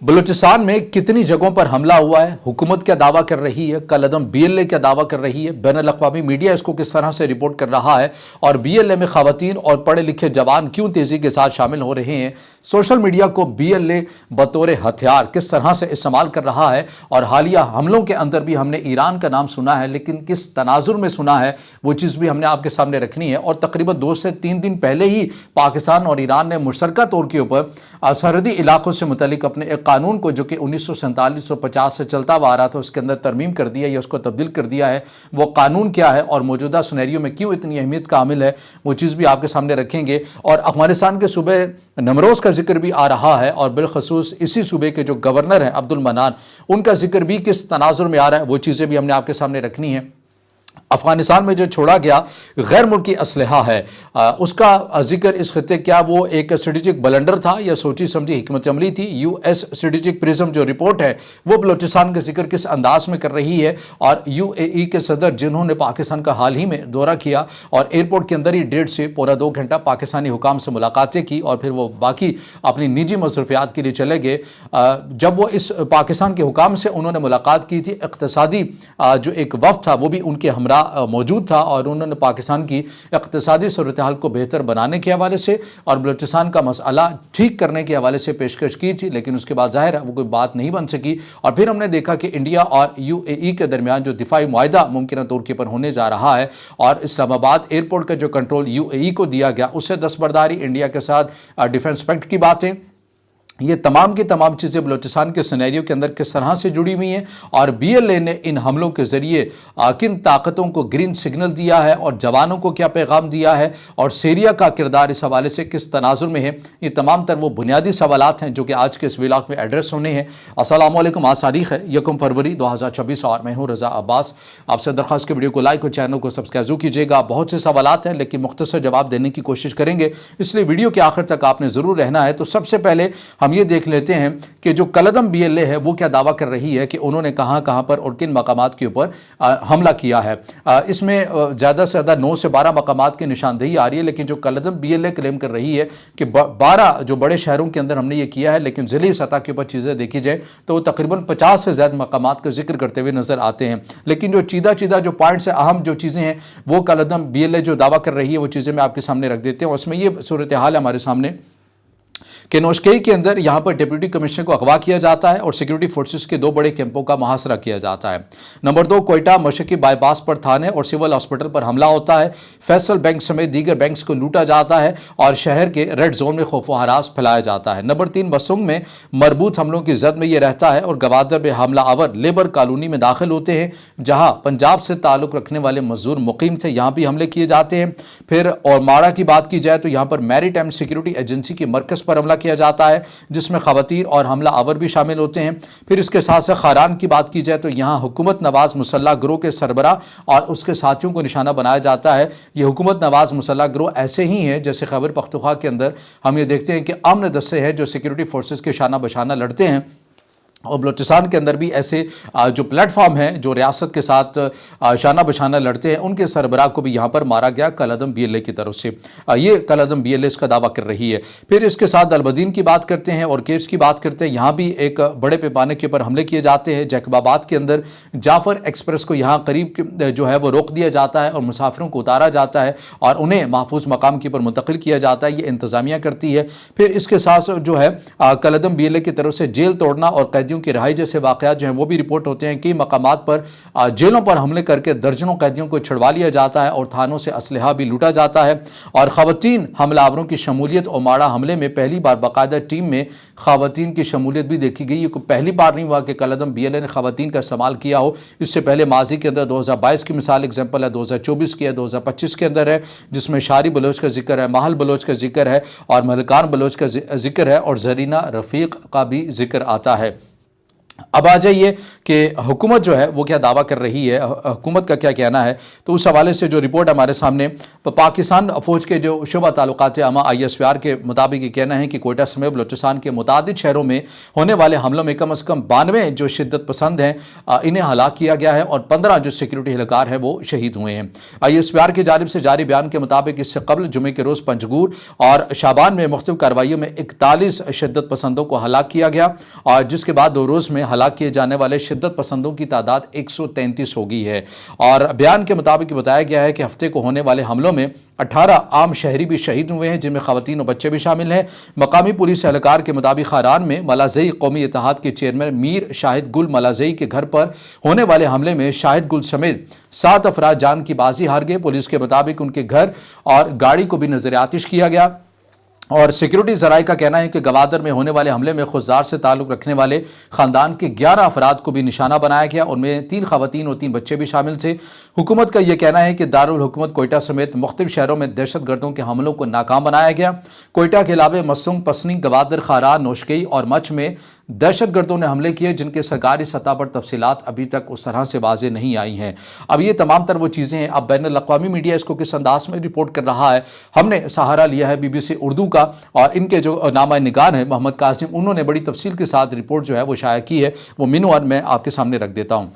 बलूचिस्तान में कितनी जगहों पर हमला हुआ है, हुकूमत क्या दावा कर रही है, कल अदम बीएलए क्या दावा कर रही है, बैनुल अक़वामी मीडिया इसको किस तरह से रिपोर्ट कर रहा है और बीएलए में खवातीन और पढ़े लिखे जवान क्यों तेजी के साथ शामिल हो रहे हैं, सोशल मीडिया को बीएलए बतौर हथियार किस तरह से इस्तेमाल कर रहा है। और हालिया हमलों के अंदर भी हमने ईरान का नाम सुना है, लेकिन किस तनाजुर में सुना है वो चीज़ भी हमने आपके सामने रखनी है। और तकरीबन 2 से 3 दिन पहले ही पाकिस्तान और ईरान ने मुशतरका तौर के ऊपर सरहदी इलाकों से मुतल्लिक अपने एक कानून को, जो कि 1947-50 से चलता हुआ आ रहा था, उसके अंदर तरमीम कर दिया या उसको तब्दील कर दिया है। वो कानून क्या है और मौजूदा सिनेरियो में क्यों इतनी अहमियत का हामिल है, वो चीज़ भी आपके सामने रखेंगे। और अफगानिस्तान के सूबे नमरोज़ का जिक्र भी आ रहा है और बिलखसूस इसी सूबे के जो गवर्नर हैं अब्दुल मनान, उनका जिक्र भी किस तनाजुर में आ रहा है, वो चीज़ें भी हमने आपके सामने रखनी है। अफगानिस्तान में जो छोड़ा गया गैर मुल्की असलहा है, उसका जिक्र इस खत्ते क्या वो एक स्ट्रेटेजिक ब्लंडर था या सोची समझी हिकमत अमली थी। यूएस स्ट्रेटेजिक प्रिज्म जो रिपोर्ट है वो बलूचिस्तान का जिक्र किस अंदाज में कर रही है। और यूएई के सदर जिन्होंने पाकिस्तान का हाल ही में दौरा किया और एयरपोर्ट के अंदर ही 1.5 से पौना 2 घंटा पाकिस्तानी हुकाम से मुलाकातें की और फिर वो बाकी अपनी निजी मसरूफियात के लिए चले गए। जब वो इस पाकिस्तान के हुकाम से उन्होंने मुलाकात की थी, इक़्तिसादी जो एक वफ़द था वो भी उनके हमरा मौजूद था और उन्होंने पाकिस्तान की इक़्तिसादी सूरत हाल को बेहतर बनाने के हवाले से और बलूचिस्तान का मसला ठीक करने के हवाले से पेशकश की थी, लेकिन उसके बाद ज़ाहिर है वो कोई बात नहीं बन सकी। और फिर हमने देखा कि इंडिया और यूएई के दरमियान जो दिफाई मुआहदा मुमकिन तौर के पर होने जा रहा है और इस्लामाबाद एयरपोर्ट का जो कंट्रोल यूएई को दिया गया, उससे दस्तबरदारी, इंडिया के साथ डिफेंस पैक्ट की बातें, ये तमाम की तमाम चीज़ें बलूचिस्तान के सिनेरियो के अंदर किस तरह से जुड़ी हुई हैं। और बीएलए ने इन हमलों के ज़रिए किन ताकतों को ग्रीन सिग्नल दिया है और जवानों को क्या पैगाम दिया है और सीरिया का किरदार इस हवाले से किस तनाजुर में है, ये तमाम तर वो बुनियादी सवालात हैं जो कि आज के इस व्लॉग में एड्रेस होने हैं। अस्सलामु अलैकुम। आज तारीख़ है 1 फरवरी 2024 और मैं हूँ रज़ा अब्बास। आपसे दरख्वास्त के वीडियो को लाइक और चैनल को सब्सक्राइब जरूर कीजिएगा। बहुत से सवालात हैं लेकिन मुख्तसर जवाब देने की कोशिश करेंगे, इसलिए वीडियो के आखिर तक आपने ज़रूर रहना है। तो सबसे पहले हम ये देख लेते हैं कि जो कल अदम बीएलए है वो क्या दावा कर रही है कि उन्होंने कहां पर और किन मकामात के ऊपर हमला किया है। इसमें ज़्यादा से ज़्यादा 9 से 12 मकामात की निशानदेही आ रही है, लेकिन जो कल अदम बीएलए क्लेम कर रही है कि 12 जो बड़े शहरों के अंदर हमने ये किया है, लेकिन ज़िली सतह के ऊपर चीज़ें देखी जाए तो वो तकरीबन 50 से ज़्यादा मकामात का जिक्र करते हुए नजर आते हैं। लेकिन जो चीदा जो पॉइंट्स है, अहम जो चीज़ें हैं, वो कल अदम बीएलए जो दावा कर रही है वो चीज़ें मैं आपके सामने रख देते हैं। उसमें ये सूरत हाल है हमारे सामने कि नौशकई के अंदर यहाँ पर डिप्टी कमिश्नर को अगवा किया जाता है और सिक्योरिटी फोर्सेस के 2 बड़े कैंपों का मुहासरा किया जाता है। नंबर 2, कोयटा मशरकी बाईपास पर थाने और सिविल हॉस्पिटल पर हमला होता है। फैसल बैंक समेत दीगर बैंक्स को लूटा जाता है और शहर के रेड जोन में खौफ व हरास फैलाया जाता है। नंबर 3, बसुंग में मरबूत हमलों की जद में ये रहता है और गवादर में हमला आवर लेबर कॉलोनी में दाखिल होते हैं जहाँ पंजाब से ताल्लुक़ रखने वाले मजदूर मुकीम थे, यहाँ भी हमले किए जाते हैं। फिर और माड़ा की बात की जाए तो यहाँ पर मैरीटाइम सिक्योरिटी एजेंसी के मरकज़ पर हमला किया जाता है जिसमें खवातीन और हमला आवर भी शामिल होते हैं। फिर इसके साथ साथ खारान की बात की जाए तो यहाँ हुकूमत नवाज मुसल्ला गिरोह के सरबरा और उसके साथियों को निशाना बनाया जाता है। ये हुकूमत नवाज मुसल्ला गिरोह ऐसे ही है जैसे खैबर पख्तूनख्वा के अंदर हम ये देखते हैं कि अमन दस्ते हैं जो सिक्योरिटी फोर्सेस के शाना बशाना लड़ते हैं, और बलूचिस्तान के अंदर भी ऐसे जो प्लेटफॉर्म हैं जो रियासत के साथ शाना बशाना लड़ते हैं, उनके सरबराह को भी यहाँ पर मारा गया कल अदम बीएलए की तरफ से। ये कल अदम बीएलए इसका दावा कर रही है। फिर इसके साथ अलबदीन की बात करते हैं और केस की बात करते हैं, यहाँ भी एक बड़े पैमाने के ऊपर हमले किए जाते हैं। जैकबाबाद के अंदर जाफर एक्सप्रेस को यहाँ करीब जो है वो रोक दिया जाता है और मुसाफिरों को उतारा जाता है और उन्हें महफूज मकाम के ऊपर मुंतकिल किया जाता है, ये इंतज़ामिया करती है। फिर इसके साथ जो है कल अदम बीएलए की तरफ से जेल तोड़ना और कैदियों की रिहाई जैसे वाक़यात जो हैं वो भी रिपोर्ट होते हैं। कई मकामात पर जेलों पर हमले करके दर्जनों कैदियों को छुड़वा लिया जाता है और थानों से असलहा भी लूटा जाता है। और ख़वातीन हमलावरों की शमूलियत और माड़ा हमले में पहली बार बाकायदा टीम में ख़वातीन की शमूलियत भी देखी गई। ये पहली बार नहीं हुआ कि कल अदम बीएलए ने ख़वातीन का इस्तेमाल किया हो। इससे पहले माजी के अंदर 2022 की मिसाल एग्जाम्पल है, 2024 की है, 2025 के अंदर है, जिसमें शारी बलोच का जिक्र है, महल बलोच का जिक्र है और मलकान बलोच का जिक्र है और जरीना रफ़ीक का भी जिक्र आता है। अब आ जाइए कि हुकूमत जो है वो क्या दावा कर रही है, हुकूमत का क्या कहना है। तो उस हवाले से जो रिपोर्ट हमारे सामने पाकिस्तान फ़ौज के जो शुबा ताल्लुकात आमा ISPR के मुताबिक ये कहना है कि कोयटा समेत बलूचिस्तान के मुतादिद शहरों में होने वाले हमलों में कम से कम 92 जो शिद्दत पसंद हैं इन्हें हलाक किया गया है और 15 जो सिक्योरिटी एहलकार हैं वो शहीद हुए हैं। ISPR की जानिब से जारी बयान के मुताबिक इससे कबल जुमे के रोज़ पंजगूर और शाबान में मुख्तलिफ कार्रवाइयों में 41 शिद्दत पसंदों को हलाक किया गया और जिसके बाद 2 रोज़ में हलाक किए जाने वाले शिद्दत पसंदों की तादाद 133 हो गई है। और बयान के मुताबिक बताया गया है कि हफ्ते को होने वाले हमलों में 18 आम शहरी भी शहीद हुए हैं, जिनमें खवातीन और बच्चे भी शामिल हैं। मकामी पुलिस एहलकार के मुताबिक खारान में मलाज़ई कौमी इत्तेहाद के चेयरमैन मीर शाहिद गुल मलाज़ई के घर पर होने वाले हमले में शाहिद गुल समेत 7 अफराद जान की बाजी हार गए। पुलिस के मुताबिक उनके घर और गाड़ी को भी नजर आतिश किया गया और सिक्योरिटी ज़राए का कहना है कि गवादर में होने वाले हमले में खुददार से ताल्लुक़ रखने वाले ख़ानदान के 11 अफराद को भी निशाना बनाया गया, उनमें 3 खवातीन और 3 बच्चे भी शामिल थे। हुकूमत का यह कहना है कि दारुल हुकूमत कोयटा समेत मुख्तलिफ शहरों में दहशत गर्दों के हमलों को नाकाम बनाया गया। कोयटा के अलावा मसूंग, पसनी, गवादर, खारान, नौशगई और मच में दहशत गर्दों ने हमले किए, जिनके सरकारी सतह पर तफसीलात अभी तक उस तरह से वाज़ेह नहीं आई हैं। अब ये तमाम तर वो चीज़ें हैं। अब बैनुल अक़वामी मीडिया इसको किस अंदाज में रिपोर्ट कर रहा है, हमने सहारा लिया है BBC उर्दू का और इनके जो नामा निगार हैं मोहम्मद कासिम, उन्होंने बड़ी तफसील के साथ रिपोर्ट जो है वो शाया की है। वो मिनवान मैं आपके सामने रख देता हूँ।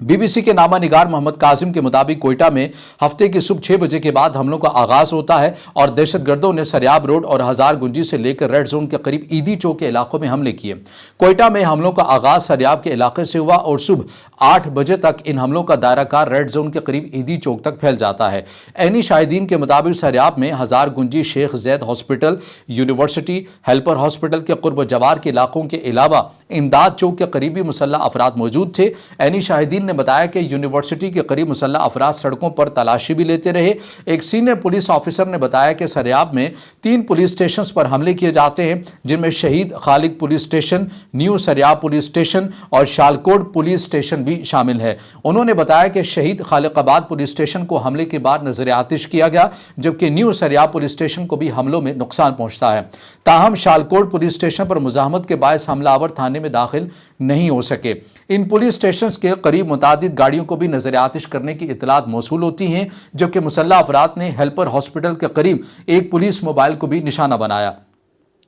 BBC के नामा निगार मोहम्मद कासिम के मुताबिक कोयटा में हफ्ते की सुबह 6 बजे के बाद हमलों का आगाज़ होता है और दहशत गर्दों ने सरियाब रोड और हजार गुंजी से लेकर रेड जोन के करीब ईदी चौक के इलाकों में हमले किए। कोयटा में हमलों का आगाज़ सरियाब के इलाके से हुआ और सुबह 8 बजे तक इन हमलों का दायरा कार रेड जोन के करीब ईदी चौक तक फैल जाता है। ऐनी शाहिदीन के मुताबिक सरियाब में Hazar Ganji, Sheikh Zayed hospital, university, helper hospital के कुर्ब जवार के इलाकों के अलावा इमदाद चौक के करीबी मुसल्लह अफराद मौजूद थे। ऐनी शाहिदीन ने बताया कि यूनिवर्सिटी के करीब मुसल्लह अफराद सड़कों पर तलाशी भी लेते रहे। एक सीनियर पुलिस ऑफिसर ने बताया कि सरियाब में 3 पुलिस स्टेशन पर हमले किए जाते हैं, जिनमें Shaheed Khaliq police station, new Sariab police station और शालकोट पुलिस स्टेशन भी शामिल है। उन्होंने बताया कि शहीद खालिकाबाद पुलिस स्टेशन को हमले के बाद नजर आतिश किया गया, जबकि न्यू सरियाब पुलिस स्टेशन को भी हमलों में नुकसान पहुंचता है। ताहम शालकोट पुलिस स्टेशन पर मुजाहमत के बायस हमलावर थाने में दाखिल नहीं हो सके। इन पुलिस स्टेशन के करीब मुतादिद गाड़ियों को भी नजर आतिश करने की इतलात मौसूल होती हैं, जबकि मुसल्लह अफराद ने हेल्पर हॉस्पिटल के करीब एक पुलिस मोबाइल को भी निशाना बनाया।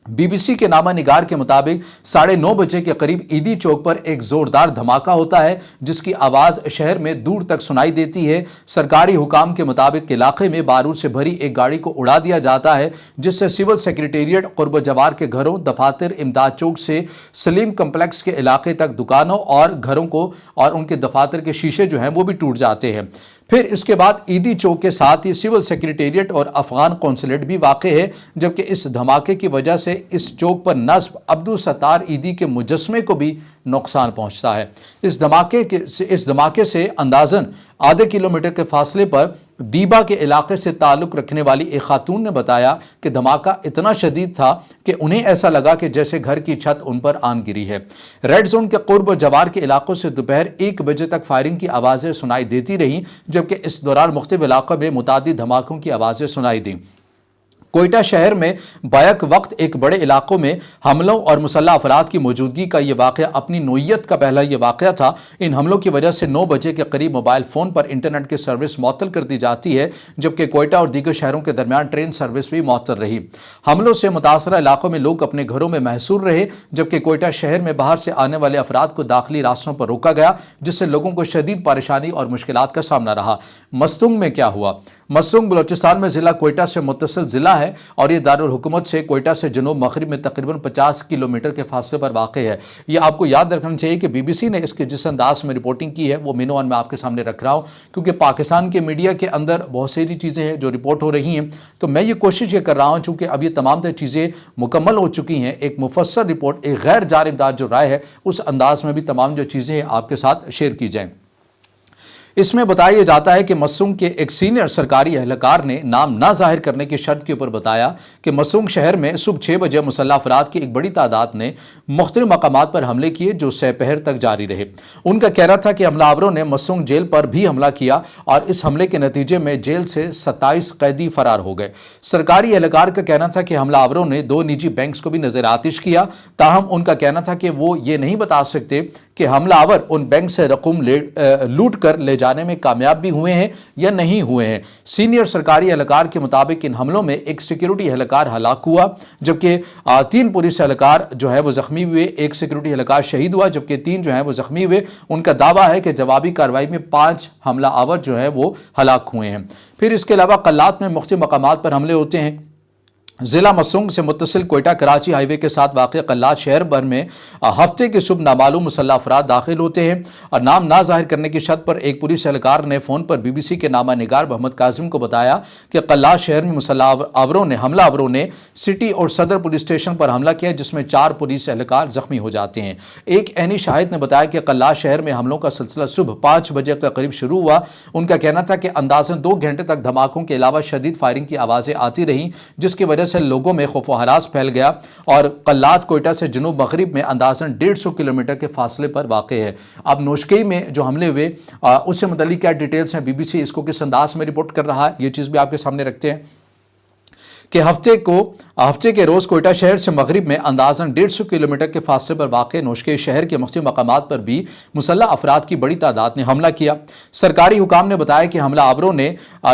BBC के नामा निगार के मुताबिक 9:30 बजे के करीब ईदी चौक पर एक जोरदार धमाका होता है, जिसकी आवाज़ शहर में दूर तक सुनाई देती है। सरकारी हुकाम के मुताबिक इलाके में बारूद से भरी एक गाड़ी को उड़ा दिया जाता है, जिससे सिविल सेक्रेटेरिएट, कुर्ब जवार के घरों, दफातर, इमदाद चौक से सलीम कम्प्लेक्स के इलाके तक दुकानों और घरों को और उनके दफातर के शीशे जो हैं वो भी टूट जाते हैं। फिर इसके बाद ईदी चौक के साथ ही सिविल सेक्रेटेरिएट और अफगान कौंसलेट भी वाक़े है, जबकि इस धमाके की वजह से इस चौक पर नस्ब अब्दुल सत्तार ईदी के मुजस्मे को भी नुकसान पहुंचता है। इस धमाके से अंदाजन आधे किलोमीटर के फासले पर दीबा के इलाके से ताल्लुक़ रखने वाली एक खातून ने बताया कि धमाका इतना शदीद था कि उन्हें ऐसा लगा कि जैसे घर की छत उन पर आन गिरी है। रेड जोन के कुर्ब जवार के इलाकों से दोपहर 1 बजे तक फायरिंग की आवाज़ें सुनाई देती रहीं, जबकि इस दौरान मुख्तलिफ इलाकों में मुतादिद धमाकों की आवाज़ें सुनाई दी। कोयटा शहर में बैक वक्त एक बड़े इलाकों में हमलों और मुसल्लह अफराद की मौजूदगी का ये वाक़या अपनी नोयत का पहला ये वाक़या था। इन हमलों की वजह से 9 बजे के करीब मोबाइल फ़ोन पर इंटरनेट की सर्विस मअतल कर दी जाती है, जबकि कोयटा और दीगर शहरों के दरमियान ट्रेन सर्विस भी मअतल रही। हमलों से मुतासरा इलाकों में लोग अपने घरों में महसूर रहे, जबकि कोयटा शहर में बाहर से आने वाले अफराद को दाखिली रास्तों पर रोका गया, जिससे लोगों को शदीद परेशानी और मुश्किलात का सामना रहा। मस्तुंग में क्या हुआ? मस्तुंग बलूचिस्तान में ज़िला कोयटा से मुत्तसिल ज़िला है और ये दारुल हुकूमत से कोयटा से जनूब मगरिब में तकरीबन 50 किलोमीटर के फासले पर वाक़ है। ये आपको याद रखना चाहिए कि BBC ने इसके जिस अंदाज में रिपोर्टिंग की है वो मिनवान में आपके सामने रख रहा हूँ, क्योंकि पाकिस्तान के मीडिया के अंदर बहुत सारी चीज़ें हैं जो रिपोर्ट हो रही हैं। तो मैं ये कोशिश ये कर रहा हूँ, चूँकि अब ये तमाम चीज़ें मुकम्मल हो चुकी हैं, एक मुफस्सल रिपोर्ट, एक गैर जानिबदार जो राय है उस अंदाज में भी तमाम जो चीज़ें हैं आपके साथ शेयर की जाएँ। اس میں بتایا جاتا ہے کہ مسونگ کے ایک سینئر سرکاری اہلکار نے نام نہ ظاہر کرنے کی شرط کے اوپر بتایا کہ مسونگ شہر میں صبح 6 بجے مسلح افراد کی ایک بڑی تعداد نے مختلف مقامات پر حملے کیے جو سہ پہر تک جاری رہے۔ ان کا کہنا تھا کہ حملہ آوروں نے مسونگ جیل پر بھی حملہ کیا اور اس حملے کے نتیجے میں جیل سے 27 قیدی فرار ہو گئے۔ سرکاری اہلکار کا کہنا تھا کہ حملہ آوروں نے 2 نجی بینکس کو بھی نظر آتش کیا، تاہم ان کا کہنا تھا کہ وہ یہ نہیں بتا سکتے کہ حملہ آور ان بینک سے رقم لوٹ کر لے جانے میں کامیاب بھی ہوئے ہیں یا نہیں ہوئے ہیں۔ سینئر سرکاری اہلکار کے مطابق ان حملوں میں ایک سیکیورٹی اہلکار ہلاک ہوا، جبکہ 3 پولیس اہلکار جو ہے وہ زخمی ہوئے، ایک سیکیورٹی اہلکار شہید ہوا جبکہ 3 جو ہیں وہ زخمی ہوئے۔ ان کا دعویٰ ہے کہ جوابی کارروائی میں 5 حملہ آور جو ہے وہ ہلاک ہوئے ہیں۔ پھر اس کے علاوہ قلات میں مختلف مقامات پر حملے ہوتے ہیں۔ ضلع مسونگ سے متصل کوئٹہ کراچی ہائی وے کے ساتھ واقع قلات شہر بھر میں ہفتے کے صبح نامعلوم مسلح افراد داخل ہوتے ہیں اور نام نہ ظاہر کرنے کی شرط پر ایک پولیس اہلکار نے فون پر بی بی سی کے نامہ نگار محمد کاظم کو بتایا کہ قلات شہر میں حملہ آوروں نے سٹی اور صدر پولیس اسٹیشن پر حملہ کیا جس میں 4 پولیس اہلکار زخمی ہو جاتے ہیں۔ ایک عینی شاہد نے بتایا کہ قلات شہر میں حملوں کا سلسلہ صبح 5 بجے کے قریب شروع ہوا۔ ان کا کہنا تھا کہ اندازاً 2 گھنٹے تک دھماکوں کے علاوہ شدید فائرنگ کی آوازیں آتی رہیں جس کی وجہ سے لوگوں میں خوف و ہراس پھیل گیا اور قلات کوئٹہ سے جنوب مغرب میں اندازاً 150 کلومیٹر کے فاصلے پر واقع ہے۔ اب نوشکی میں جو حملے ہوئے اس سے متعلق کیا ڈیٹیلز ہیں، بی بی سی اس کو کس انداز میں رپورٹ کر رہا ہے، یہ چیز بھی آپ کے سامنے رکھتے ہیں کہ ہفتے کے روز کوئٹہ شہر سے مغرب میں اندازاً 150 کلومیٹر کے فاصلے پر واقع نوشکی شہر کے مختلف مقامات پر بھی مسلح افراد کی بڑی تعداد نے حملہ کیا۔ سرکاری حکام نے بتایا کہ حملہ آوروں نے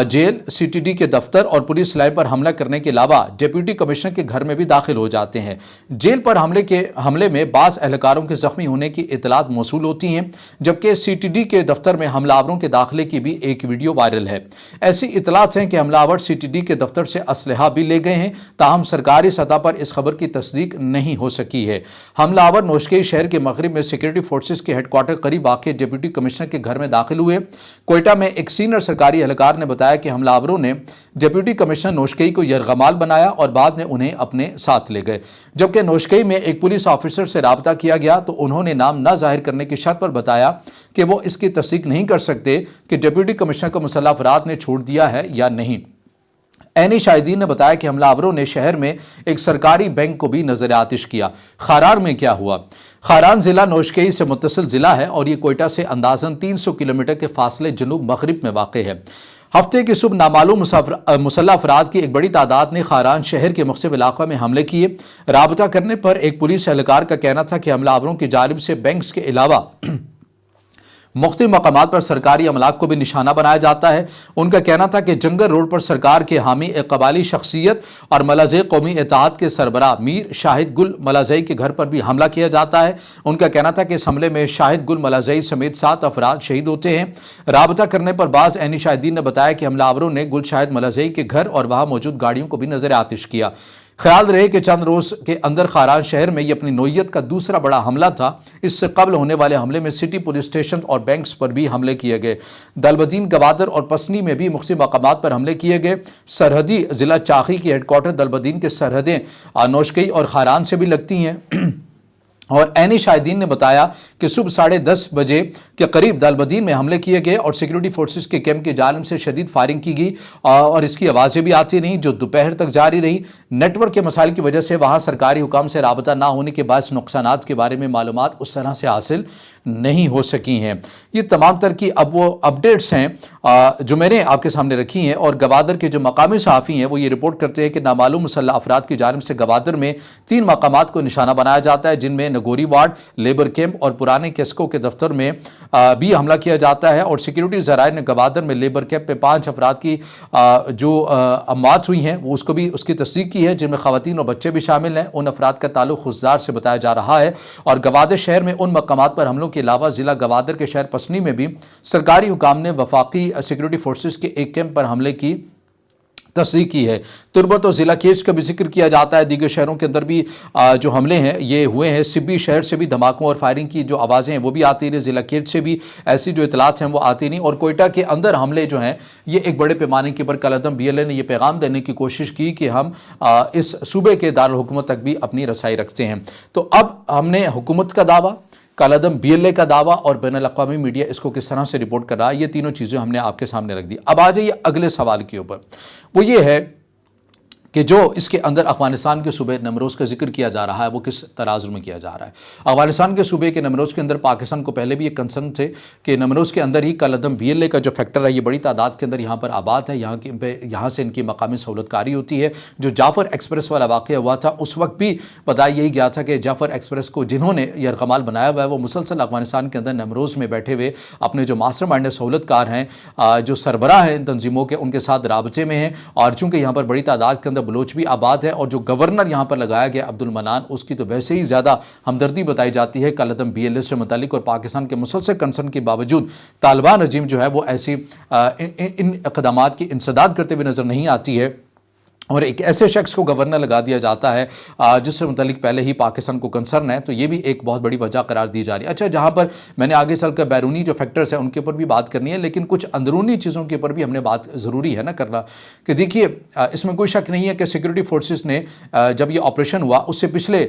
جیل، سی ٹی ڈی کے دفتر اور پولیس لائن پر حملہ کرنے کے علاوہ ڈپٹی کمشنر کے گھر میں بھی داخل ہو جاتے ہیں۔ جیل پر حملے میں بعض اہلکاروں کے زخمی ہونے کی اطلاعات موصول ہوتی ہیں جبکہ سی ٹی ڈی کے دفتر میں حملہ آوروں کے داخلے کی بھی ایک ویڈیو وائرل ہے۔ ایسی اطلاعات ہیں کہ حملہ آور سی ٹی ڈی کے دفتر سے اسلحہ بھی لے گئے ہیں، تاہم سرکاری سطح پر اس خبر کی تصدیق نہیں ہو سکی ہے۔ حملہ آور نوشکی شہر کے مغرب میں سیکورٹی فورسز کے ہیڈ کوارٹر قریب واقع ڈپٹی کمشنر کے گھر میں داخل ہوئے۔ کوئٹہ میں ایک سینئر سرکاری اہلکار نے بتایا کہ حملہ آوروں نے ڈپٹی کمشنر نوشکی کو یرغمال بنایا اور بعد میں انہیں اپنے ساتھ لے گئے، جبکہ نوشکی میں ایک پولیس آفیسر سے رابطہ کیا گیا تو انہوں نے نام نہ ظاہر کرنے کی شرط پر بتایا کہ وہ اس کی تصدیق نہیں کر سکتے کہ ڈپٹی کمشنر کو مسلح افراد نے چھوڑ دیا ہے یا نہیں۔ عینی شاہدین نے بتایا کہ حملہ آوروں نے شہر میں ایک سرکاری بینک کو بھی نظر آتش کیا۔ خارار میں کیا ہوا؟ خاران ضلع نوشکی سے متصل ضلع ہے اور یہ کوئٹہ سے اندازاً 300 کلومیٹر کے فاصلے جنوب مغرب میں واقع ہے۔ ہفتے کی صبح نامعلوم مسلح افراد کی ایک بڑی تعداد نے خاران شہر کے مختلف علاقوں میں حملے کیے۔ رابطہ کرنے پر ایک پولیس اہلکار کا کہنا تھا کہ حملہ آوروں کی جانب سے بینکس کے علاوہ مختلف مقامات پر سرکاری املاک کو بھی نشانہ بنایا جاتا ہے۔ ان کا کہنا تھا کہ جنگل روڈ پر سرکار کے حامی ایک قبائلی شخصیت اور ملاذ قومی اتحاد کے سربراہ میر شاہد گل ملاذی کے گھر پر بھی حملہ کیا جاتا ہے۔ ان کا کہنا تھا کہ اس حملے میں شاہد گل ملاذی سمیت 7 افراد شہید ہوتے ہیں۔ رابطہ کرنے پر بعض عینی شاہدین نے بتایا کہ حملہ آوروں نے گل شاہد ملاذی کے گھر اور وہاں موجود گاڑیوں کو بھی نظر آتش کیا۔ خیال رہے کہ چند روز کے اندر خاران شہر میں یہ اپنی نوعیت کا دوسرا بڑا حملہ تھا۔ اس سے قبل ہونے والے حملے میں سٹی پولیس اسٹیشن اور بینکس پر بھی حملے کیے گئے۔ دلبدین، گوادر اور پسنی میں بھی مختلف مقامات پر حملے کیے گئے۔ سرحدی ضلع چاخی کی ہیڈ کوارٹر دلبدین کے سرحدیں نوشکی اور خاران سے بھی لگتی ہیں اور عینی شاہدین نے بتایا کہ صبح 10:30 بجے کے قریب دلبدین میں حملے کیے گئے اور سیکورٹی فورسز کے کیمپ کی جانب سے شدید فائرنگ کی گئی اور اس کی آوازیں بھی آتی رہیں جو دوپہر تک جاری رہی۔ نیٹ ورک کے مسائل کی وجہ سے وہاں سرکاری حکام سے رابطہ نہ ہونے کے باعث نقصانات کے بارے میں معلومات اس طرح سے حاصل نہیں ہو سکی ہیں۔ یہ تمام تر کی اب وہ اپڈیٹس ہیں جو میں نے آپ کے سامنے رکھی ہیں اور گوادر کے جو مقامی صحافی ہیں وہ یہ رپورٹ کرتے ہیں کہ نامعلوم مسلح افراد کی جانب سے گوادر میں 3 مقامات کو نشانہ بنایا جاتا ہے جن میں نگوری وارڈ، لیبر کیمپ اور پرانے کیسکو کے دفتر میں بھی حملہ کیا جاتا ہے اور سیکورٹی ذرائع نے گوادر میں لیبر کیمپ پہ 5 افراد کی جو اموات ہوئی ہیں وہ اس کی تصدیق کی ہے جن میں خواتین اور بچے بھی شامل ہیں۔ ان افراد کا تعلق خضدار سے بتایا جا رہا ہے اور گوادر شہر میں ان مقامات پر حملوں کے علاوہ ضلع گوادر کے شہر پسنی میں بھی سرکاری حکام نے وفاقی سیکورٹی فورسز کے ایک کیمپ پر حملے کی تصدیق کی ہے۔ تربت اور ضلع کیچ کا بھی ذکر کیا جاتا ہے۔ دیگر شہروں کے اندر بھی جو حملے ہیں یہ ہوئے ہیں۔ سبی شہر سے بھی دھماکوں اور فائرنگ کی جو آوازیں ہیں وہ بھی آتی رہی۔ ضلع کیچ سے بھی ایسی جو اطلاعات ہیں وہ آتی نہیں اور کوئٹہ کے اندر حملے جو ہیں یہ ایک بڑے پیمانے کے پر کالعدم بی ایل اے نے یہ پیغام دینے کی کوشش کی کہ ہم اس صوبے کے دارالحکومت تک بھی اپنی رسائی رکھتے ہیں۔ تو اب ہم نے حکومت کا دعویٰ، कालादम BLA का दावा और बैनुल अक़वामी मीडिया इसको किस तरह से रिपोर्ट कर रहा है, ये तीनों चीज़ें हमने आपके सामने रख दी। अब आ जाइए अगले सवाल के ऊपर, वो ये है कि जो इसके अंदर अफगानिस्तान के सूबे नमरोज़ का जिक्र किया जा रहा है वो किस तराजू में किया जा रहा है। अफगानिस्तान के सूबे के नमरोज़ के अंदर पाकिस्तान को पहले भी एक कंसर्न थे कि नमरोज़ के अंदर ही कालादम BLA का जो फैक्टर है ये बड़ी तादाद के अंदर यहाँ पर आबाद है, यहाँ से इनकी मकामी सहूलतकारी होती है। जो जाफ़र एक्सप्रेस वाला वाक़या हुआ था उस वक्त भी बताया यही गया था कि जाफ़र एक्सप्रेस को जिन्होंने यरगमाल बनाया हुआ है वो मुसलसल अफगानिस्तान के अंदर नमरोज़ में बैठे हुए अपने जो मास्टर माइंड सहूलतकार हैं, जो सरबराह हैं इन तंजीमों के, उनके साथ राबते में हैं। और चूँकि यहाँ पर बड़ी तादाद के अंदर बलोच भी आबाद है और जो गवर्नर यहाँ पर लगाया गया अब्दुल मनान, उसकी तो वैसे ही ज़्यादा हमदर्दी बताई जाती है कालादम BLA से मुतालिक। और पाकिस्तान के मुसलसल कंसर्न के बावजूद तालिबान रजीम जो है वो ऐसी इन इक़दामात की इंसदाद करते हुए नज़र नहीं आती है और एक ऐसे शख्स को गवर्नर लगा दिया जाता है जिससे मुतालिक पहले ही पाकिस्तान को कंसर्न है। तो ये भी एक बहुत बड़ी वजह करार दी जा रही है। अच्छा, जहाँ पर मैंने आगे चल कर बैरूनी जो फैक्टर्स हैं उनके ऊपर भी बात करनी है, लेकिन कुछ अंदरूनी चीज़ों के ऊपर भी हमने बात ज़रूरी है ना करना कि देखिए इसमें कोई शक नहीं है कि सिक्योरिटी फोर्सेस ने जब ये ऑपरेशन हुआ उससे पिछले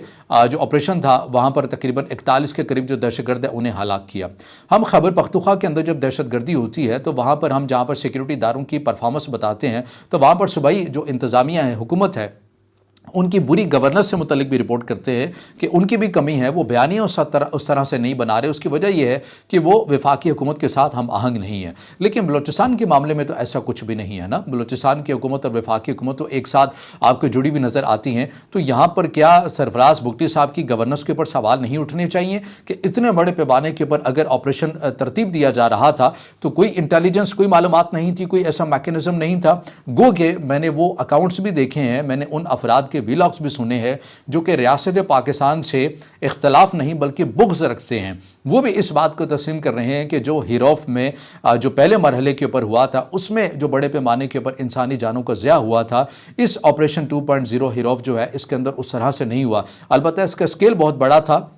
जो ऑपरेशन था वहाँ पर तकरीबन 41 के करीब जो दहशतगर्द है उन्हें हलाक किया। हम खैबर पख्तूनख्वा के अंदर जब दहशतगर्दी होती है तो वहाँ पर हम जहाँ पर सिक्योरिटी इदारों की परफॉर्मेंस बताते हैं तो वहाँ पर सूबाई जो इंतज़ामिया है, हुकूमत है, उनकी बुरी गवर्नेंस से मुतल्लिक भी रिपोर्ट करते हैं कि उनकी भी कमी है, वो बयानियाँ उस तरह से नहीं बना रहे। उसकी वजह यह है कि वो वफाकी हुकूमत के साथ हम आहंग नहीं है। लेकिन बलूचिस्तान के मामले में तो ऐसा कुछ भी नहीं है ना। बलूचिस्तान की हुकूमत और वफाकी हुकूमत तो एक साथ आपको जुड़ी हुई नज़र आती हैं। तो यहाँ पर क्या सरफराज भुगटी साहब की गवर्नेंस के ऊपर सवाल नहीं उठने चाहिए कि इतने बड़े पैमाने के ऊपर अगर ऑपरेशन तरतीब दिया जा रहा था तो कोई इंटेलिजेंस, कोई मालूमात नहीं थी, कोई ऐसा मैकेनिज्म नहीं था। गो के मैंने वो अकाउंट्स भी देखे हैं, मैंने उन अफराद व्लॉग्स भी सुने हैं जो कि रियासत पाकिस्तान से इख्तलाफ नहीं बल्कि बुग़्ज़ रखते हैं। वो भी इस बात को तस्लीम कर रहे हैं कि जो हिरौफ में जो पहले मरहले के ऊपर हुआ था उसमें जो बड़े पैमाने के ऊपर इंसानी जानों का ज़िया हुआ था, इस ऑपरेशन 2.0 हिरौफ जो है इसके अंदर उस तरह से नहीं हुआ। अलबत्ता इसका स्केल बहुत बड़ा था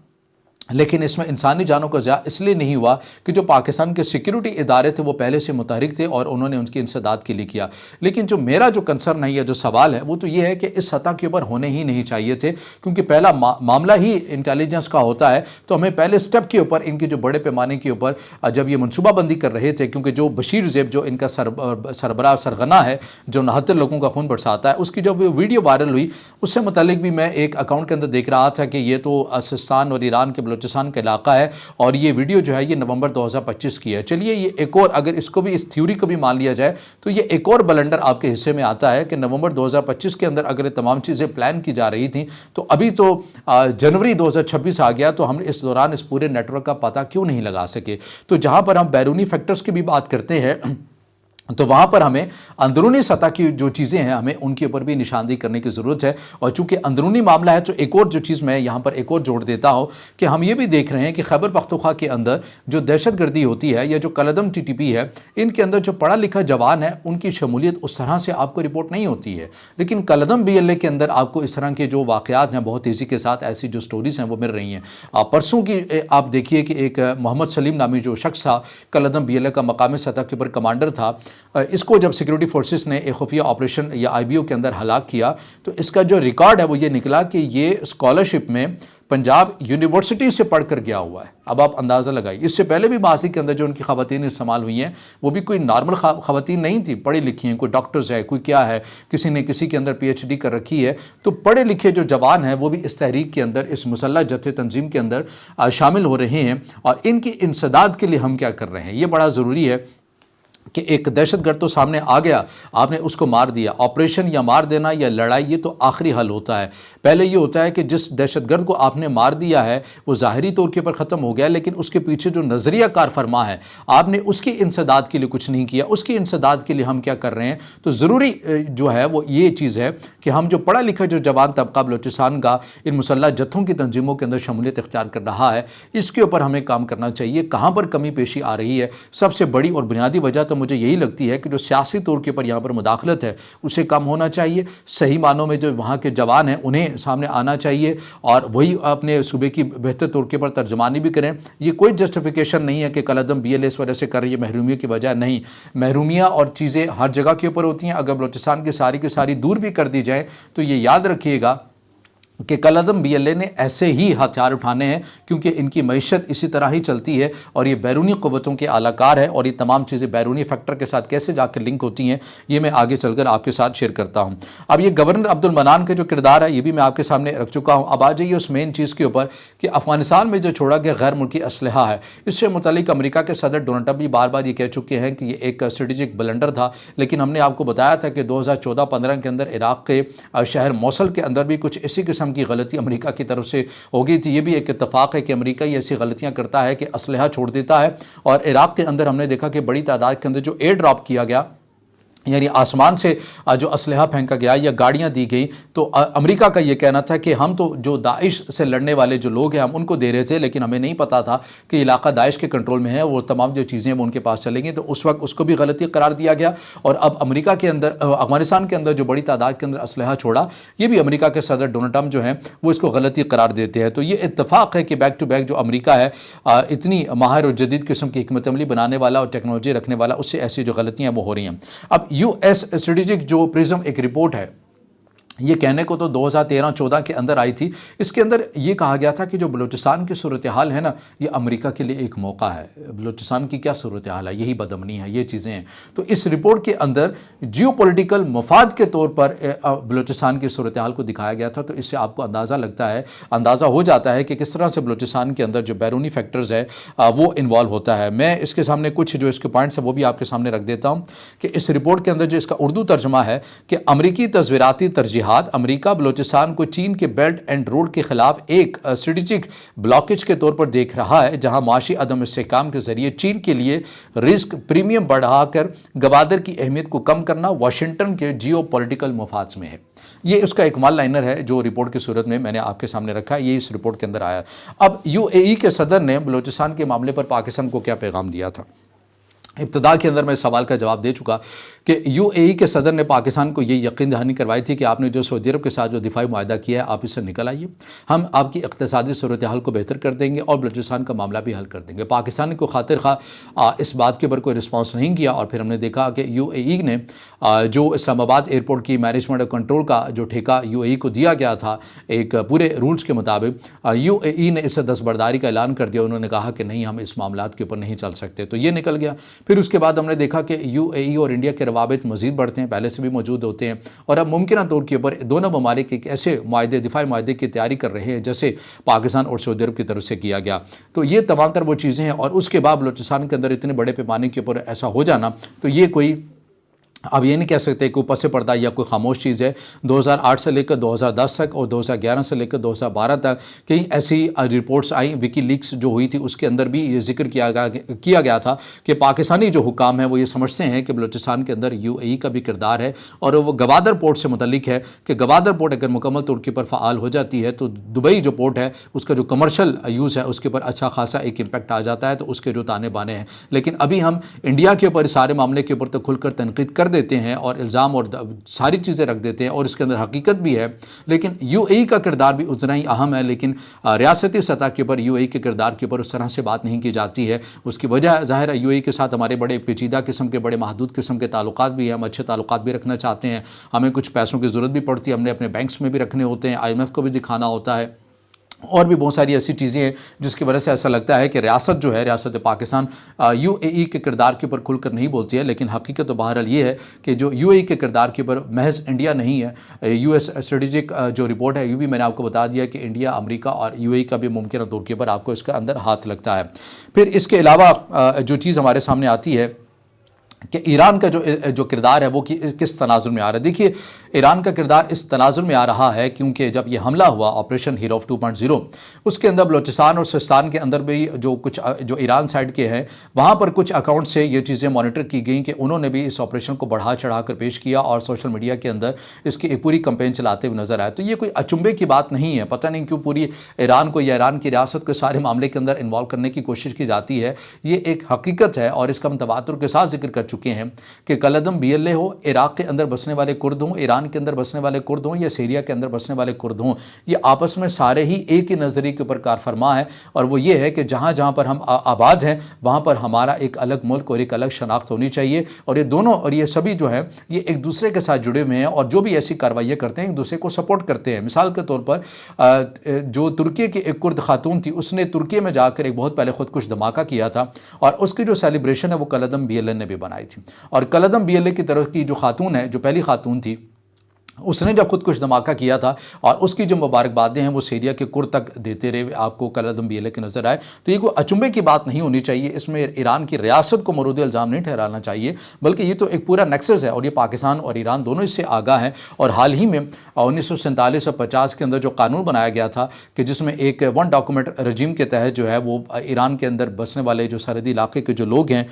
लेकिन इसमें इंसानी जानों का ज़िया इसलिए नहीं हुआ कि जो पाकिस्तान के सिक्योरिटी इदारे थे वो पहले से मुतहरिक थे और उन्होंने उनकी इंसदाद के लिए किया। लेकिन जो मेरा जो कंसर्न है या जो सवाल है वो तो ये है कि इस सतह के ऊपर होने ही नहीं चाहिए थे, क्योंकि पहला मामला ही इंटेलिजेंस का होता है। तो हमें पहले स्टेप के ऊपर इनके जो बड़े पैमाने के ऊपर जब ये मनसूबाबंदी कर रहे थे, क्योंकि जो बशीर ज़ेब जो इनका सरबराह सरगना है जो 69 लोगों का खून बरसाता है, उसकी जब वीडियो वायरल हुई उससे मुतालिक भी मैं एक अकाउंट के अंदर देख रहा था कि ये तो सिस्तान और ईरान के बलूचिस्तान का इलाका है और ये वीडियो जो है ये नवंबर 2025 की है। चलिए ये एक और, अगर इसको भी, इस थ्योरी को भी मान लिया जाए तो ये एक और ब्लंडर आपके हिस्से में आता है कि नवंबर 2025 के अंदर अगर ये तमाम चीज़ें प्लान की जा रही थी तो अभी तो जनवरी 2026 आ गया, तो हम इस दौरान इस पूरे नेटवर्क का पता क्यों नहीं लगा सके। तो जहाँ पर हम बैरूनी फैक्टर्स की भी बात करते हैं तो वहाँ पर हमें अंदरूनी सतह की जो चीज़ें हैं हमें उनके ऊपर भी निशानदेही करने की ज़रूरत है। और चूँकि अंदरूनी मामला है तो एक और जो चीज़ मैं यहाँ पर एक और जोड़ देता हूँ कि हम ये भी देख रहे हैं कि खैबर पख्तूनख्वा के अंदर जो दहशतगर्दी होती है या जो कालादम TTP है, इनके अंदर जो पढ़ा लिखा जवान है उनकी शमूलियत उस तरह से आपको रिपोर्ट नहीं होती है। लेकिन कालादम BLA के अंदर आपको इस तरह के जो वाक़यात हैं बहुत तेज़ी के साथ ऐसी जो स्टोरीज़ हैं वो मिल रही हैं। परसों की आप देखिए कि एक मोहम्मद सलीम नामी जो शख्स था कालादम BLA का मकामी सतह के ऊपर कमांडर था, इसको जब सिक्योरिटी फोर्सेस ने एक खुफिया ऑपरेशन या IBO के अंदर हलाक किया तो इसका जो रिकॉर्ड है वो ये निकला कि ये स्कॉलरशिप में पंजाब यूनिवर्सिटी से पढ़ कर गया हुआ है। अब आप अंदाज़ा लगाइए, इससे पहले भी मासी के अंदर जो उनकी ख़वातीन इस्तेमाल हुई हैं वो भी कोई नॉर्मल ख़वातीन नहीं थी, पढ़ी लिखी हैं, कोई डॉक्टर्स है, कोई क्या है, किसी ने किसी के अंदर PhD कर रखी है। तो पढ़े लिखे जो जवान हैं वो भी इस तहरीक के अंदर, इस मुसल्लह जत्थे तंजीम के अंदर शामिल हो रहे हैं और इनकी इंसदाद के लिए हम क्या कर रहे हैं, ये बड़ा ज़रूरी है कि एक दहशतगर्द तो सामने आ गया, आपने उसको मार दिया। ऑपरेशन या मार देना या लड़ाई ये तो आखिरी हल होता है। पहले ये होता है कि जिस दहशतगर्द को आपने मार दिया है वो ज़ाहिरी तौर के ऊपर ख़त्म हो गया, लेकिन उसके पीछे जो नज़रिया कार फरमा है आपने उसकी इंसदाद के लिए कुछ नहीं किया। उसकी इंसदाद के लिए हम क्या कर रहे हैं, तो ज़रूरी जो है वो ये चीज़ है कि हम जो पढ़ा लिखा जो जवान तबका बलूचिस्तान का इन मुसल्लह जत्थों की तंजीमों के अंदर शमूलियत इख्तियार कर रहा है, इसके ऊपर हमें काम करना चाहिए। कहाँ पर कमी पेशी आ रही है, सबसे बड़ी और बुनियादी वजह तो मुझे यही लगती है कि जो सियासी तौर के ऊपर यहाँ पर मुदाखलत है उसे कम होना चाहिए। सही मानों में जो वहाँ के जवान हैं उन्हें सामने आना चाहिए और वही अपने सूबे की बेहतर तौर के ऊपर तर्जमानी भी करें। ये कोई जस्टिफिकेशन नहीं है कि कालादम BLA इस वजह से कर रही है महरूमियों की वजह नहीं। महरूमियाँ और चीज़ें हर जगह के ऊपर होती हैं। अगर बलूचिस्तान की सारी दूर भी कर दी जाए तो ये याद रखिएगा کہ कलअदम BLA ने ऐसे ही हथियार उठाने हैं क्योंकि इनकी मईशत इसी तरह ही चलती है और ये बैरूनी क़ुव्वतों के आलाकार है और ये तमाम चीज़ें बैरूनी फैक्टर के साथ कैसे जाकर लिंक होती हैं ये मैं आगे चलकर आपके साथ शेयर करता हूँ। अब ये गवर्नर अब्दुल मनान का जो किरदार है ये भी मैं आपके सामने रख चुका हूँ। अब आ जाइए उस मेन चीज़ के ऊपर कि अफ़गानिस्तान में जो छोड़ा गया गैर मुल्की असलहा है, इससे मुतालिक अमेरिका के सदर डोनाल्ड ट्रंप भी बार बार ये कह चुके हैं कि ये एक स्ट्रेटेजिक ब्लंडर था। लेकिन हमने आपको बताया था कि 2014-15 के अंदर इराक़ के शहर मौसल के अंदर भी कुछ इसी किस्म की गलती अमेरिका की तरफ से हो गई थी। ये भी एक इत्तफाक है कि अमेरिका ये ऐसी गलतियां करता है कि असलहा छोड़ देता है और इराक़ के अंदर हमने देखा कि बड़ी तादाद के अंदर जो एयर ड्रॉप किया गया, यानी आसमान से जो असलहा फेंका गया या गाड़ियां दी गई, तो अमेरिका का ये कहना था कि हम तो जो दाइश से लड़ने वाले जो लोग हैं हम उनको दे रहे थे, लेकिन हमें नहीं पता था कि इलाका दाइश के कंट्रोल में है, वो तमाम जो चीज़ें वो उनके पास चलेंगी। तो उस वक्त उसको भी गलती करार दिया गया और अब अमेरिका के अंदर अफगानिस्तान के अंदर जो बड़ी तादाद के अंदर असलहा छोड़ा, ये भी अमेरिका के सदर डोनाल्ड ट्रंप जो हैं वो इसको गलती करार देते हैं। तो ये इत्तफाक है कि बैक टू बैक जो अमेरिका है इतनी माहिर और जदीद किस्म की हिकमत अमली बनाने वाला और टेक्नोलॉजी रखने वाला, उससे ऐसी जो गलतियाँ वो हो रही हैं। अब US स्ट्रेटेजिक जो प्रिज्म एक रिपोर्ट है, ये कहने को तो 2013-14 के अंदर आई थी। इसके अंदर ये कहा गया था कि जो बलूचिस्तान की सूरत हाल है ना, ये अमेरिका के लिए एक मौका है। बलूचिस्तान की क्या सूरत हाल है, यही बदअमनी है, ये चीज़ें हैं। तो इस रिपोर्ट के अंदर जियोपॉलिटिकल मफाद के तौर पर बलूचिस्तान की सूरत हाल को दिखाया गया था। तो इससे आपको अंदाज़ा हो जाता है कि किस तरह से बलूचिस्तान के अंदर जो बैरूनी फैक्टर्स है वो इन्वॉल्व होता है। मैं इसके सामने कुछ जो इसके पॉइंट्स है वो भी आपके सामने रख देता हूँ कि इस रिपोर्ट के अंदर जो इसका उर्दू तर्जमा है कि अमरीकी तज़वीराती तरजीह अमेरिका बलूचिस्तान को चीन के बेल्ट एंड रोड के खिलाफ एक स्ट्रेटेजिक ब्लॉकेज के तौर पर देख रहा है, जहां माशी अदम इस्तेहकाम के जरिए चीन के लिए रिस्क प्रीमियम बढ़ाकर गवादर की अहमियत को कम करना वाशिंगटन के जियो पॉलिटिकल मफाद में है। ये उसका एक माल लाइनर है जो रिपोर्ट की सूरत में मैंने आपके सामने रखा है। ये इस रिपोर्ट के अंदर आया। अब UAE के सदर ने बलूचिस्तान के मामले पर पाकिस्तान को क्या पैगाम दिया था। इब्तदा के अंदर मैं सवाल का जवाब दे चुका कि UAE के सदर ने पाकिस्तान को ये यकीन दहानी करवाई थी कि आपने जो सऊदी अरब के साथ जो दिफाई मुआहदा किया है आप इससे निकल आइए, हम आपकी इक़्तिसादी सूरत हाल को बेहतर कर देंगे और बलूचिस्तान का मामला भी हल कर देंगे। पाकिस्तान को खातिर खा इस बात के ऊपर कोई रिस्पॉन्स नहीं किया और फिर हमने देखा कि UAE ने जो इस्लामाबाद एयरपोर्ट की मैनेजमेंट और कंट्रोल का जो ठेका UAE को दिया गया था एक पूरे रूल्स के मुताबिक, UAE ने इससे दस्तबरदारी का ऐलान कर दिया। उन्होंने कहा कि नहीं, हम इस मामलात के ऊपर नहीं चल सकते, तो ये निकल गया। फिर उसके बाद हमने देखा कि UAE और इंडिया के रवाबित मज़ीद बढ़ते हैं, पहले से भी मौजूद होते हैं और अब मुमकिन तौर के ऊपर दोनों ममालिक एक ऐसे मुआहदे, दिफाई मुआहदे की तैयारी कर रहे हैं जैसे पाकिस्तान और सऊदी अरब की तरफ से किया गया। तो ये तमाम तर वो चीज़ें हैं और उसके बाद बलूचिस्तान के अंदर इतने बड़े पैमाने के ऊपर ऐसा हो जाना, तो ये कोई अब ये नहीं कह सकते कि ऊपर से पर्दा या कोई खामोश चीज़ है। 2008 से लेकर 2010 तक और 2011 से लेकर 2012 तक कई ऐसी रिपोर्ट्स आई, विकीलीक्स जो हुई थी उसके अंदर भी ये जिक्र किया गया था कि पाकिस्तानी जो हुकाम है वो ये समझते हैं कि बलूचिस्तान के अंदर UAE का भी किरदार है और वो गवादर पोर्ट से मुतल्लिक है कि गवादर पोर्ट अगर मुकम्मल तौर के ऊपर फ़ाल हो जाती है तो दुबई जो पोर्ट है उसका जो कमर्शल यूज़ है उसके ऊपर अच्छा खासा एक इम्पैक्ट आ जाता है। तो उसके जो ताने बाने हैं, लेकिन अभी हम इंडिया के ऊपर सारे मामले के ऊपर तो खुलकर तनकीद कर देते हैं और इल्ज़ाम और सारी चीज़ें रख देते हैं और इसके अंदर हकीकत भी है, लेकिन UAE का किरदार भी उतना ही अहम है। लेकिन रियासती सतह के ऊपर UAE के किरदार के ऊपर उस तरह से बात नहीं की जाती है। उसकी वजह ज़ाहिर है UAE के साथ हमारे बड़े पेचीदा किस्म के, बड़े महदूद किस्म के ताल्लुकात भी हैं। हम अच्छे ताल्लुकात भी रखना चाहते हैं, हमें कुछ पैसों की ज़रूरत भी पड़ती है, हमने अपने बैंक्स में भी रखने होते हैं, IMF को भी दिखाना होता है और भी बहुत सारी ऐसी चीज़ें हैं जिसकी वजह से ऐसा लगता है कि रियासत जो है, रियासत पाकिस्तान UAE के किरदार के ऊपर खुलकर नहीं बोलती है। लेकिन हकीकत तो बहरहाल ये है कि जो UAE के किरदार के ऊपर महज इंडिया नहीं है, US स्ट्रेटेजिक जो रिपोर्ट है ये भी मैंने आपको बता दिया कि इंडिया, अमेरिका और UAE का भी मुमकिन तौर के ऊपर आपको इसके अंदर हाथ लगता है। फिर इसके अलावा जो चीज़ हमारे सामने आती है कि ईरान का जो किरदार है वो किस तनाजुर में आ रहा है। देखिए, ईरान का किरदार इस तनाजुर में आ रहा है क्योंकि जब ये हमला हुआ ऑपरेशन हीरो 2.0, उसके अंदर बलूचिस्तान और सिस्तान के अंदर भी जो ईरान साइड के हैं वहाँ पर कुछ अकाउंट से ये चीज़ें मॉनिटर की गई कि उन्होंने भी इस ऑपरेशन को बढ़ा चढ़ा कर पेश किया और सोशल मीडिया के अंदर इसकी एक पूरी कंपेन चलाते हुए नजर आए। तो ये कोई अचंभे की बात नहीं है। पता नहीं क्यों पूरी ईरान को या ईरान की रियासत को सारे मामले के अंदर इन्वॉल्व करने की कोशिश की जाती है। ये एक हकीकत है और इसका हम तवातुर के साथ जिक्र कर चुके हैं कि कलअदम BLA हो, इराक़ के अंदर बसने वाले कुर्द हों, ईरान ایران کے اندر بسنے والے کرد ہوں یا سیریا کے اندر بسنے والے کرد ہوں، یہ آپس میں سارے ہی ایک ہی نظریے کے اوپر کار فرما ہے، اور وہ یہ ہے کہ جہاں جہاں پر ہم آباد ہیں وہاں پر ہمارا ایک الگ ملک اور ایک الگ شناخت ہونی چاہیے، اور یہ دونوں اور یہ سبھی جو ہیں یہ ایک دوسرے کے ساتھ جڑے ہوئے ہیں، اور جو بھی ایسی کارروائیاں کرتے ہیں ایک دوسرے کو سپورٹ کرتے ہیں۔ مثال کے طور پر جو ترکی کی ایک کرد خاتون تھی، اس نے ترکی میں جا کر ایک بہت پہلے خودکش دھماکہ کیا تھا، اور اس کی جو سیلیبریشن ہے وہ کلعدم BLN نے بھی بنائی تھی، اور کلعدم BLN کی طرف کی جو خاتون ہے، جو پہلی خاتون تھی، اس نے جب خودکش دھماکہ کیا تھا اور اس کی جو مبارکبادیں ہیں وہ سیریا کے کرد تک دیتے رہے، آپ کو کلعدم BLN کے نظر آئے، تو یہ کوئی اچنبے کی بات نہیں ہونی چاہیے، اس میں ایران کی ریاست کو مورد الزام نہیں ٹھہرانا چاہیے، بلکہ یہ تو ایک پورا نیکسس ہے، اور یہ پاکستان اور ایران دونوں اس سے آگاہ ہیں۔ اور حال ہی میں 1947 اور 50 کے اندر جو قانون بنایا گیا تھا کہ جس میں ایک ون ڈاکومنٹ رجیم کے تحت جو ہے وہ ایران کے اندر بسنے والے جو سرحدی علاقے کے جو لوگ ہیں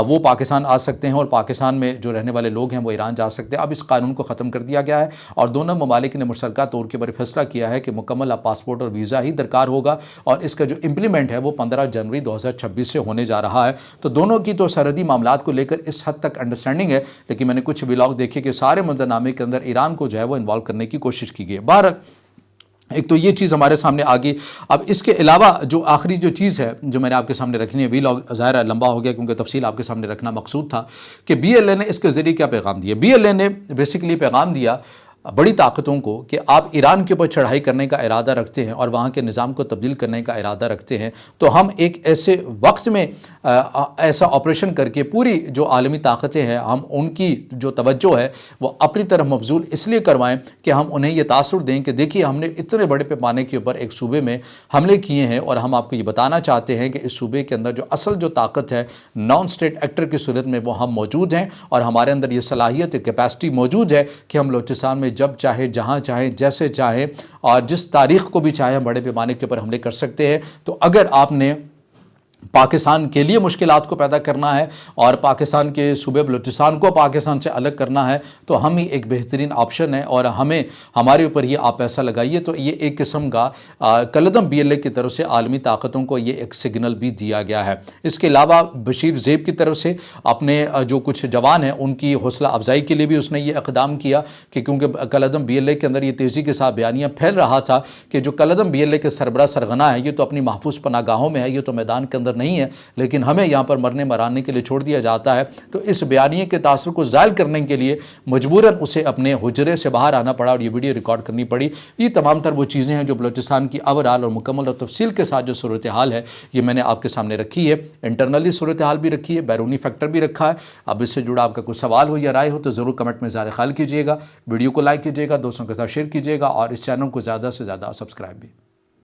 وہ پاکستان آ سکتے ہیں، اور پاکستان میں جو رہنے والے لوگ ہیں وہ ایران جا سکتے ہیں۔ اب اس قانون کو ختم کر دیا گیا ہے، اور دونوں ممالک نے مشترکہ طور کے پر فیصلہ کیا ہے کہ مکمل پاسپورٹ اور ویزا ہی درکار ہوگا، اور اس کا جو امپلیمنٹ ہے وہ 15 جنوری 2026 سے ہونے جا رہا ہے۔ تو دونوں کی تو سرحدی معاملات کو لے کر اس حد تک انڈرسٹینڈنگ ہے، لیکن میں نے کچھ ولاگ دیکھے کہ سارے منظرنامے کے اندر ایران کو جو ہے وہ انوالو کرنے کی کوشش کی گئی ہے۔ بہرحال ایک تو یہ چیز ہمارے سامنے آ گئی۔ اب اس کے علاوہ جو آخری جو چیز ہے جو میں نے آپ کے سامنے رکھنی ہے، ویلاگ ظاہر ہے لمبا ہو گیا کیونکہ تفصیل آپ کے سامنے رکھنا مقصود تھا، کہ BLN نے اس کے ذریعے کیا پیغام دیا۔ BLN نے بیسیکلی پیغام دیا بڑی طاقتوں کو کہ آپ ایران کے اوپر چڑھائی کرنے کا ارادہ رکھتے ہیں اور وہاں کے نظام کو تبدیل کرنے کا ارادہ رکھتے ہیں، تو ہم ایک ایسے وقت میں ایسا آپریشن کر کے پوری جو عالمی طاقتیں ہیں ہم ان کی جو توجہ ہے وہ اپنی طرف مبذول اس لیے کروائیں کہ ہم انہیں یہ تاثر دیں کہ دیکھیے ہم نے اتنے بڑے پیمانے کے اوپر ایک صوبے میں حملے کیے ہیں، اور ہم آپ کو یہ بتانا چاہتے ہیں کہ اس صوبے کے اندر جو اصل جو طاقت ہے نان اسٹیٹ ایکٹر کی صورت میں وہ ہم موجود ہیں، اور ہمارے اندر یہ صلاحیت کیپیسٹی موجود ہے کہ ہم بلوچستان میں جب چاہے جہاں چاہے جیسے چاہے اور جس تاریخ کو بھی چاہے ہم بڑے پیمانے کے اوپر حملے کر سکتے ہیں۔ تو اگر آپ نے پاکستان کے لیے مشکلات کو پیدا کرنا ہے اور پاکستان کے صوبے بلوچستان کو پاکستان سے الگ کرنا ہے تو ہم ہی ایک بہترین آپشن ہے، اور ہمیں ہمارے اوپر یہ آپ پیسہ لگائیے۔ تو یہ ایک قسم کا کلعدم BLN کی طرف سے عالمی طاقتوں کو یہ ایک سگنل بھی دیا گیا ہے۔ اس کے علاوہ بشیر زیب کی طرف سے اپنے جو کچھ جوان ہیں ان کی حوصلہ افزائی کے لیے بھی اس نے یہ اقدام کیا کہ کیونکہ کلعدم BLN کے اندر یہ تیزی کے ساتھ بیانیاں پھیل رہا تھا کہ جو کلعدم BLN کے سربراہ سرغنہ ہے یہ تو اپنی محفوظ پناہ گاہوں میں ہے، یہ تو میدان کے اندر نہیں ہے، لیکن ہمیں یہاں پر مرنے مرانے کے لیے چھوڑ دیا جاتا ہے۔ تو اس بیانیے کے تاثر کو زائل کرنے کے لیے مجبوراً اسے اپنے حجرے سے باہر آنا پڑا اور یہ ویڈیو ریکارڈ کرنی پڑی۔ یہ تمام تر وہ چیزیں ہیں جو بلوچستان کی اوورآل اور مکمل اور تفصیل کے ساتھ جو صورتحال ہے یہ میں نے آپ کے سامنے رکھی ہے، انٹرنلی صورتحال بھی رکھی ہے، بیرونی فیکٹر بھی رکھا ہے۔ اب اس سے جڑا آپ کا کوئی سوال ہو یا رائے ہو تو ضرور کمنٹ میں اظہار خیال کیجیے گا، ویڈیو کو لائک کیجیے گا، دوستوں کے ساتھ شیئر کیجیے گا، اور اس چینل کو زیادہ سے زیادہ سبسکرائب بھی۔